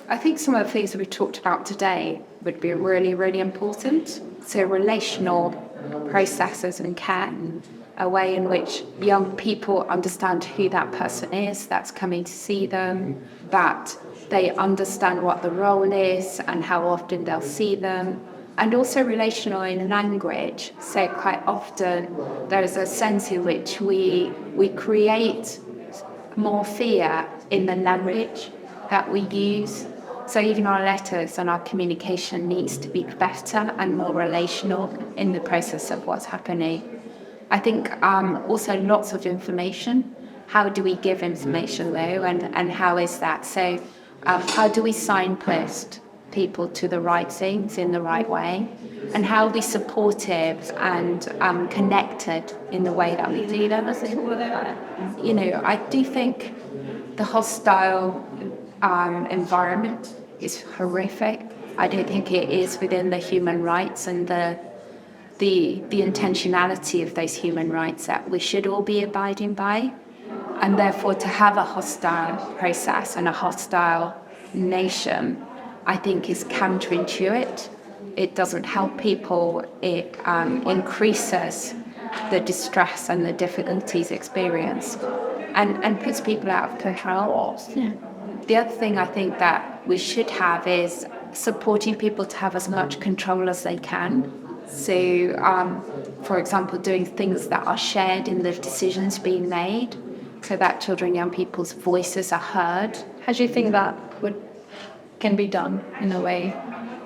I think some of the things that we've talked about today would be really, really important. So relational processes and care, a way in which young people understand who that person is that's coming to see them, that they understand what the role is and how often they'll see them, and also relational in language. So quite often there's a sense in which we create more fear in the language that we use. So even our letters and our communication needs to be better and more relational in the process of what's happening. I think also lots of information. How do we give information though, and how is that? So how do we signpost people to the right things in the right way? And how are we supportive and connected in the way that we do that? You know, I do think the hostile environment is horrific. I don't think it is within the human rights and the intentionality of those human rights that we should all be abiding by. And therefore to have a hostile process and a hostile nation, I think is counterintuitive. It doesn't help people. It increases the distress and the difficulties experienced and puts people out of control. Yeah. The other thing I think that we should have is supporting people to have as much control as they can. So, for example, doing things that are shared in the decisions being made so that children and young people's voices are heard. How do you think that can be done in a way?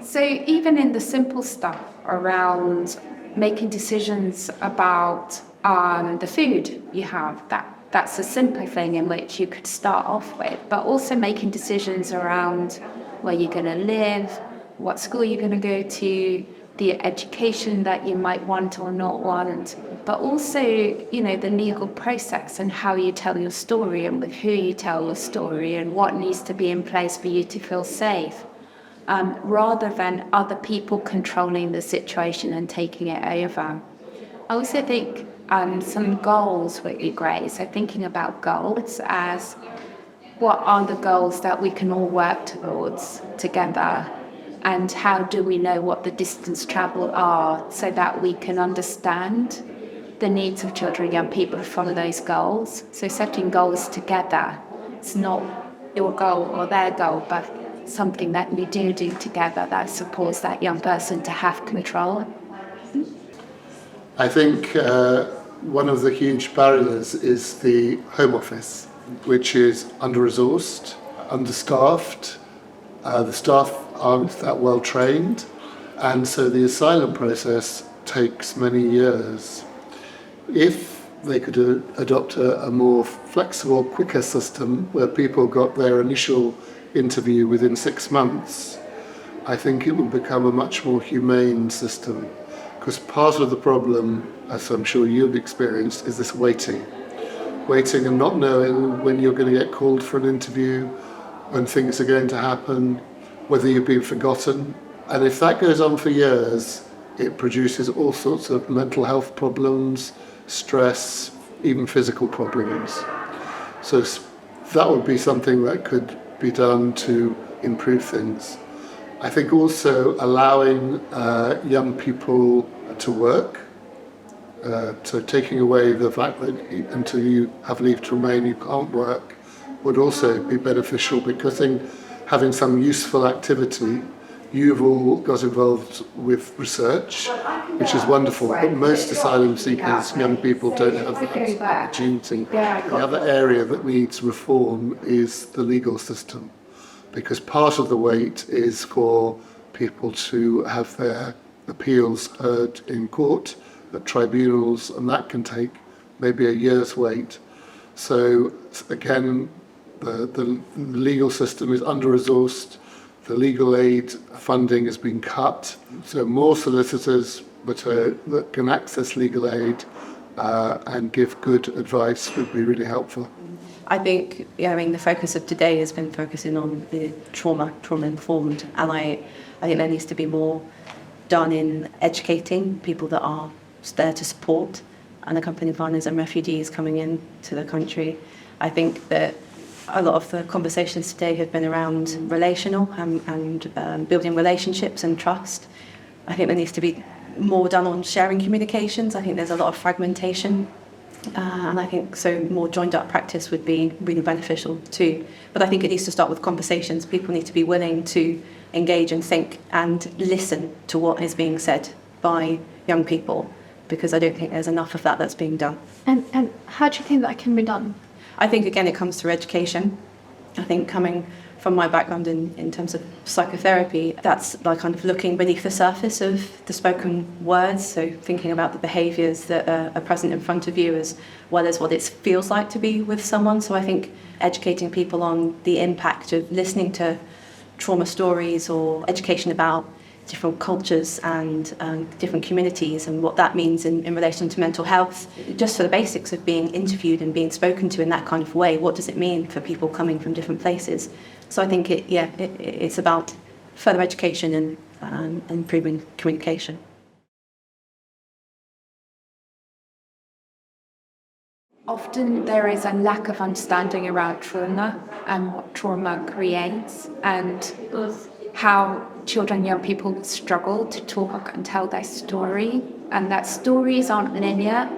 So even in the simple stuff around making decisions about the food you have, that's a simple thing in which you could start off with, but also making decisions around where you're going to live, what school you're going to go to, the education that you might want or not want, but also, you know, the legal process and how you tell your story and with who you tell your story and what needs to be in place for you to feel safe, rather than other people controlling the situation and taking it over. I also think some goals would be great. So thinking about goals as what are the goals that we can all work towards together, and how do we know what the distance travel are so that we can understand the needs of children and young people to follow those goals. So setting goals together, it's not your goal or their goal, but something that we do together that supports that young person to have control. I think one of the huge barriers is the Home Office, which is under-resourced, understaffed. The staff aren't that well trained, and so the asylum process takes many years. If they could adopt a more flexible, quicker system where people got their initial interview within 6 months, I think it would become a much more humane system. Because part of the problem, as I'm sure you've experienced, is this waiting and not knowing when you're going to get called for an interview, when things are going to happen, whether you've been forgotten. And if that goes on for years, it produces all sorts of mental health problems, stress, even physical problems. So that would be something that could be done to improve things. I think also allowing young people to work, so taking away the fact that until you have leave to remain you can't work, would also be beneficial, because in having some useful activity, you've all got involved with research, which is wonderful, but most asylum seekers, young people, don't have the opportunity. The other area that needs reform is the legal system, because part of the wait is for people to have their appeals heard in court, at tribunals, and that can take maybe a year's wait. So again, the legal system is under-resourced, the legal aid funding has been cut, so more solicitors that can access legal aid and give good advice would be really helpful. I think, the focus of today has been focusing on the trauma-informed, and I think there needs to be more done in educating people that are there to support unaccompanied minors and refugees coming into the country. I think that a lot of the conversations today have been around relational and building relationships and trust. I think there needs to be more done on sharing communications. I think there's a lot of fragmentation. And I think so more joined up practice would be really beneficial too. But I think it needs to start with conversations. People need to be willing to engage and think and listen to what is being said by young people, because I don't think there's enough of that that's being done. And how do you think that can be done? I think, again, it comes through education. I think coming from my background in terms of psychotherapy, that's like kind of looking beneath the surface of the spoken words, so thinking about the behaviours that are present in front of you as well as what it feels like to be with someone. So I think educating people on the impact of listening to trauma stories or education about different cultures and different communities and what that means in relation to mental health. Just for the basics of being interviewed and being spoken to in that kind of way, what does it mean for people coming from different places? So I think it's about further education and improving communication. Often there is a lack of understanding around trauma and what trauma creates and how children and young people struggle to talk and tell their story, and that stories aren't linear,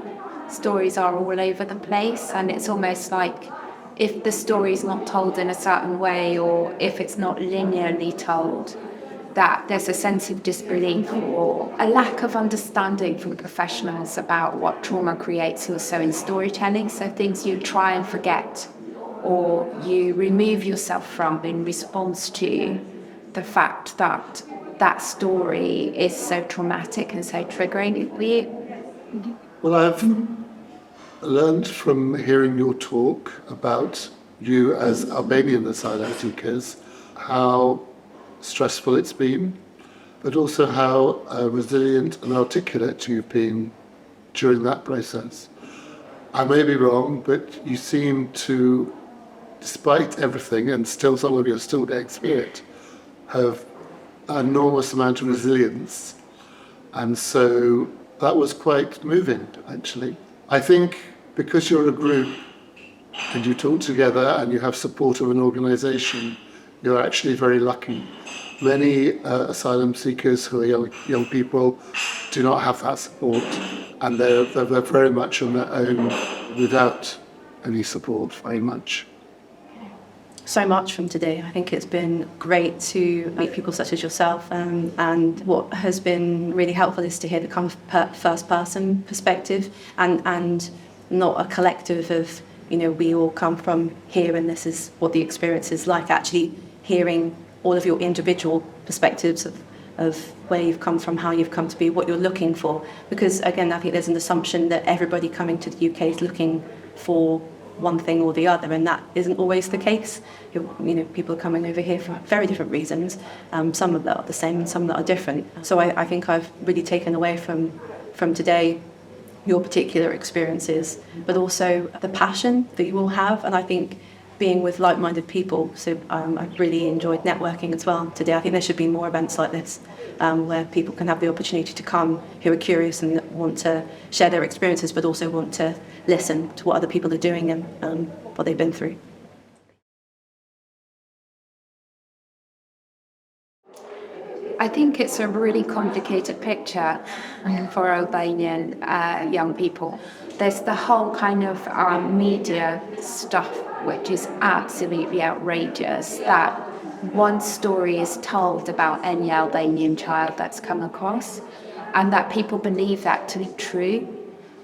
stories are all over the place, and it's almost like if the story is not told in a certain way or if it's not linearly told, that there's a sense of disbelief or a lack of understanding from professionals about what trauma creates also in storytelling, so things you try and forget or you remove yourself from in response to the fact that that story is so traumatic and so triggering. Well, I've learned from hearing your talk about you as Albanian asylum seekers, how stressful it's been, but also how resilient and articulate you've been during that process. I may be wrong, but you seem to, despite everything, and still some of you are still to experience, have an enormous amount of resilience. And so that was quite moving, actually. I think because you're a group and you talk together and you have support of an organisation, you're actually very lucky. Many asylum seekers who are young people do not have that support, and they're very much on their own without any support, very much. So much from today. I think it's been great to meet people such as yourself, and what has been really helpful is to hear the kind of first person perspective and not a collective of, we all come from here and this is what the experience is like, actually hearing all of your individual perspectives of where you've come from, how you've come to be, what you're looking for. Because again, I think there's an assumption that everybody coming to the UK is looking for one thing or the other, and that isn't always the case. People are coming over here for very different reasons, some of that are the same and some that are different. So I think I've really taken away from today your particular experiences, but also the passion that you all have, and I think being with like-minded people. So I've really enjoyed networking as well today. I think there should be more events like this where people can have the opportunity to come who are curious and want to share their experiences, but also want to listen to what other people are doing and what they've been through. I think it's a really complicated picture for Albanian young people. There's the whole kind of media stuff, which is absolutely outrageous, that one story is told about any Albanian child that's come across, and that people believe that to be true,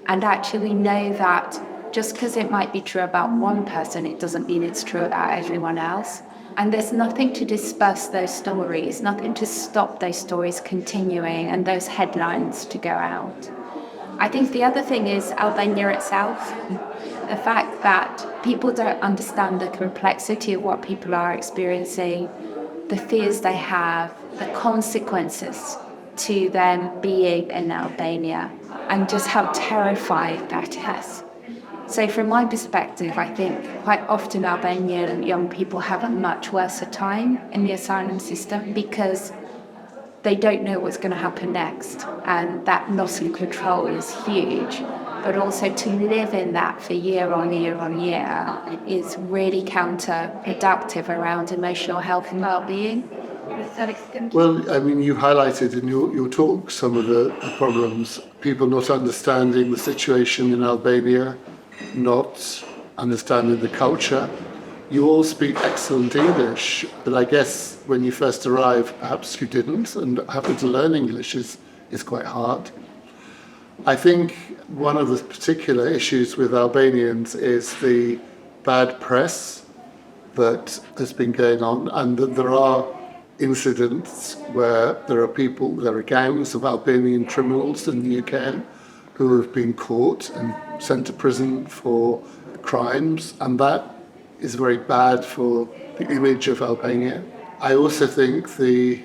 and actually know that just because it might be true about one person, it doesn't mean it's true about everyone else. And there's nothing to disperse those stories, nothing to stop those stories continuing and those headlines to go out. I think the other thing is Albania itself. The fact that people don't understand the complexity of what people are experiencing, the fears they have, the consequences to them being in Albania, and just how terrifying that is. So from my perspective, I think quite often Albanian young people have a much worse time in the asylum system because they don't know what's going to happen next, and that loss of control is huge. but also to live in that for year on year on year is really counterproductive around emotional health and well-being. Well, I mean, you highlighted in your talk some of the problems, people not understanding the situation in Albania, not understanding the culture. You all speak excellent English, but I guess when you first arrived, perhaps you didn't, and having to learn English is quite hard. I think one of the particular issues with Albanians is the bad press that has been going on, and that there are incidents where there are gangs of Albanian criminals in the UK who have been caught and sent to prison for crimes, and that is very bad for the image of Albania. I also think the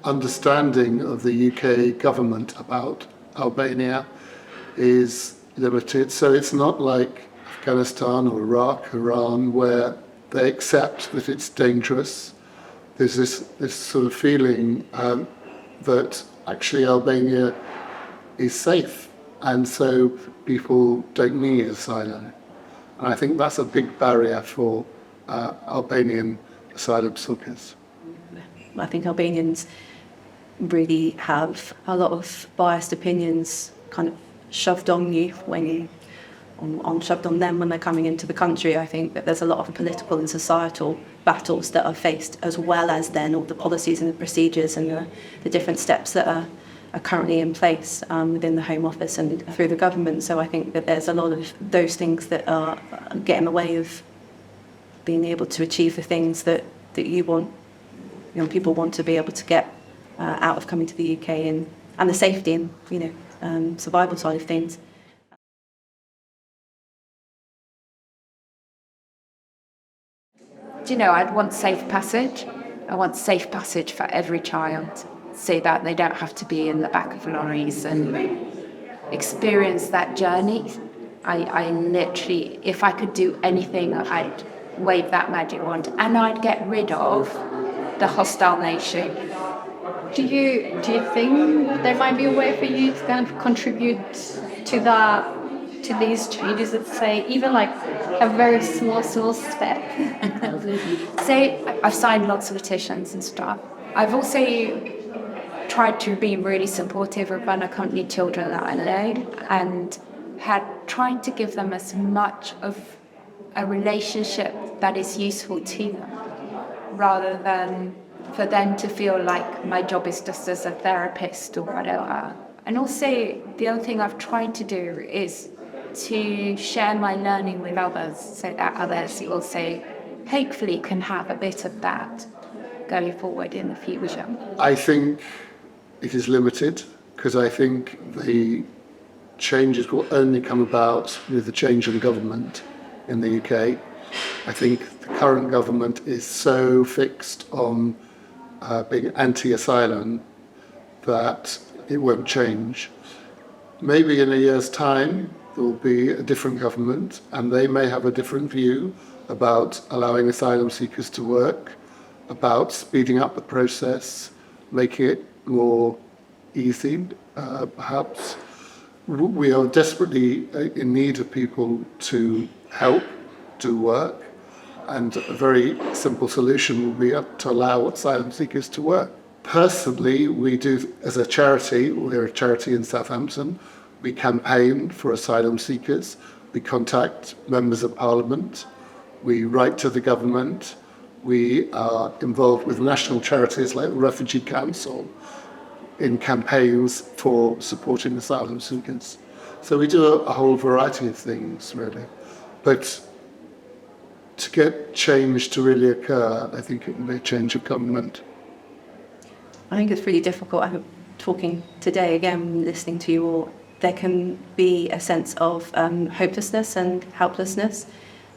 understanding of the UK government about Albania is limited. So it's not like Afghanistan or Iraq, Iran, where they accept that it's dangerous. There's this sort of feeling that actually Albania is safe, and so people don't need asylum. And I think that's a big barrier for Albanian asylum seekers. I think Albanians really have a lot of biased opinions kind of shoved on you shoved on them when they're coming into the country. I think that there's a lot of political and societal battles that are faced, as well as then all the policies and the procedures and the different steps that are currently in place within the Home Office and through the government. So I think that there's a lot of those things that are get in the way of being able to achieve the things that you want, people want to be able to get out of coming to the UK, and the safety and survival side of things. I'd want safe passage. I want safe passage for every child, so that they don't have to be in the back of lorries and experience that journey. I literally, if I could do anything, I'd wave that magic wand, and I'd get rid of the hostile nation. Do you think there might be a way for you to kind of contribute to these changes, let's say, even like a very small step? So I've signed lots of petitions and stuff. I've also tried to be really supportive of unaccompanied children that I know, and had tried to give them as much of a relationship that is useful to them, rather than for them to feel like my job is just as a therapist or whatever. And also, the other thing I've tried to do is to share my learning with others, so that others also hopefully can have a bit of that going forward in the future. I think it is limited, because I think the changes will only come about with the change in government in the UK. I think the current government is so fixed on being anti-asylum that it won't change. Maybe in a year's time there will be a different government, and they may have a different view about allowing asylum seekers to work, about speeding up the process, making it more easy, perhaps. We are desperately in need of people to help, to work, and a very simple solution will be to allow asylum seekers to work. Personally, we do, as a charity, we're a charity in Southampton, we campaign for asylum seekers, we contact members of parliament, we write to the government, we are involved with national charities like the Refugee Council in campaigns for supporting asylum seekers. So we do a whole variety of things, really. But to get change to really occur, I think it will be a change of government. I think it's really difficult. I'm talking today again, listening to you all. There can be a sense of hopelessness and helplessness.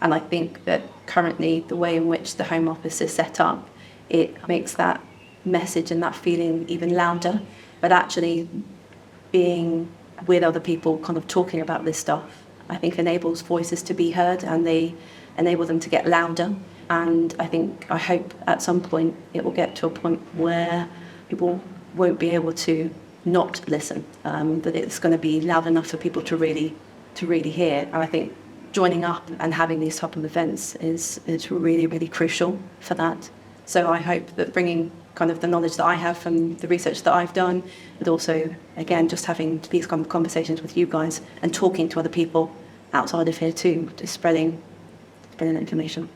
And I think that currently the way in which the Home Office is set up, it makes that message and that feeling even louder. But actually being with other people kind of talking about this stuff, I think enables voices to be heard, and they enable them to get louder. And I hope at some point it will get to a point where people won't be able to not listen, that it's going to be loud enough for people to really to really hear. And I think joining up and having these type of events is really, really crucial for that. So I hope that bringing kind of the knowledge that I have from the research that I've done, but also, again, just having these kind of conversations with you guys and talking to other people outside of here too, just spreading that information.